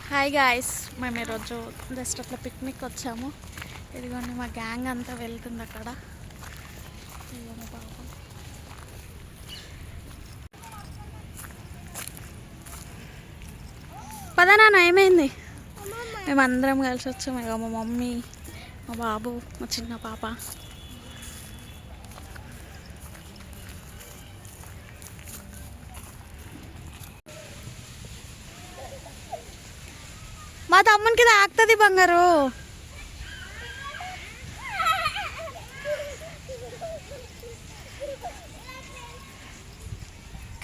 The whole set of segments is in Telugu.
హాయ్ గాయ్స్, మేము ఈరోజు జస్ట్ అట్లా పిక్నిక్ వచ్చాము. ఇదిగోండి మా గ్యాంగ్ అంతా వెళ్తుంది అక్కడ. ఇదిగోండి పాపం. పదా నాన్న, ఏమైంది? మేము అందరం కలిసి వచ్చాము. ఇక మా మమ్మీ, మా బాబు, మా చిన్న పాప. మా తమ్మునికి తాకుతుంది బంగారు.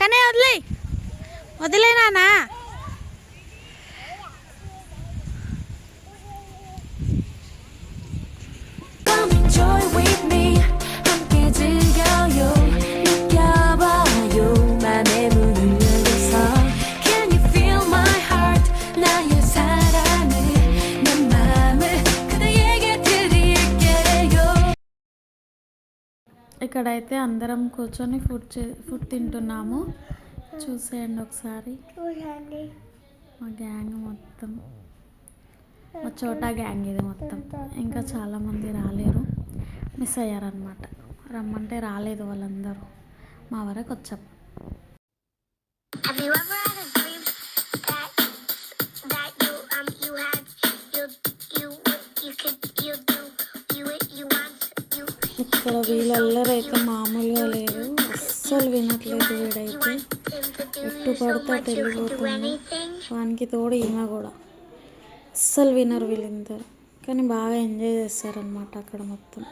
కానీ వదిలేనా? ఇక్కడైతే అందరం కూర్చొని ఫుడ్ తింటున్నాము. చూసేయండి ఒకసారి. మా గ్యాంగ్ మొత్తం, మా చోటా గ్యాంగ్ ఇది మొత్తం. ఇంకా చాలామంది రాలేరు, మిస్ అయ్యారనమాట. రమ్మంటే రాలేదు వాళ్ళందరూ. మా వరకు వచ్చాం. ఇక్కడ వీళ్ళల్లరైతే మామూలుగా లేదు, అస్సలు వినట్లేదు. వీడైతే ఎట్టు పడితే అటు వెళ్ళిపోతుంది. వానికి తోడు ఈమె కూడా అస్సలు వినరు వీళ్ళిద్దరు. కానీ బాగా ఎంజాయ్ చేస్తారనమాట. అక్కడ మొత్తం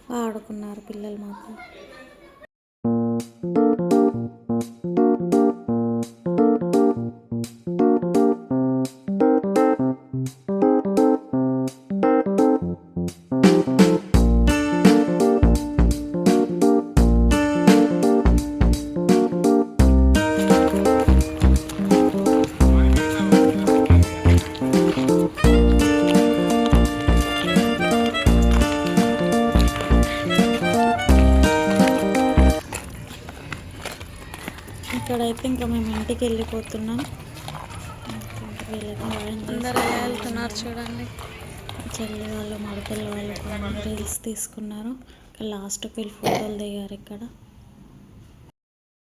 బాగా ఆడుకున్నారు పిల్లలు మాత్రం. ఇక్కడైతే ఇంకా మేము ఇంటికి వెళ్ళిపోతున్నాం. అందరూ వెళ్తున్నారు చూడండి. చెల్లి వాళ్ళు, మడతల వాళ్ళు రీల్స్ తీసుకున్నారు. లాస్ట్కి వీళ్ళు ఫోటోలు దిగారు ఇక్కడ.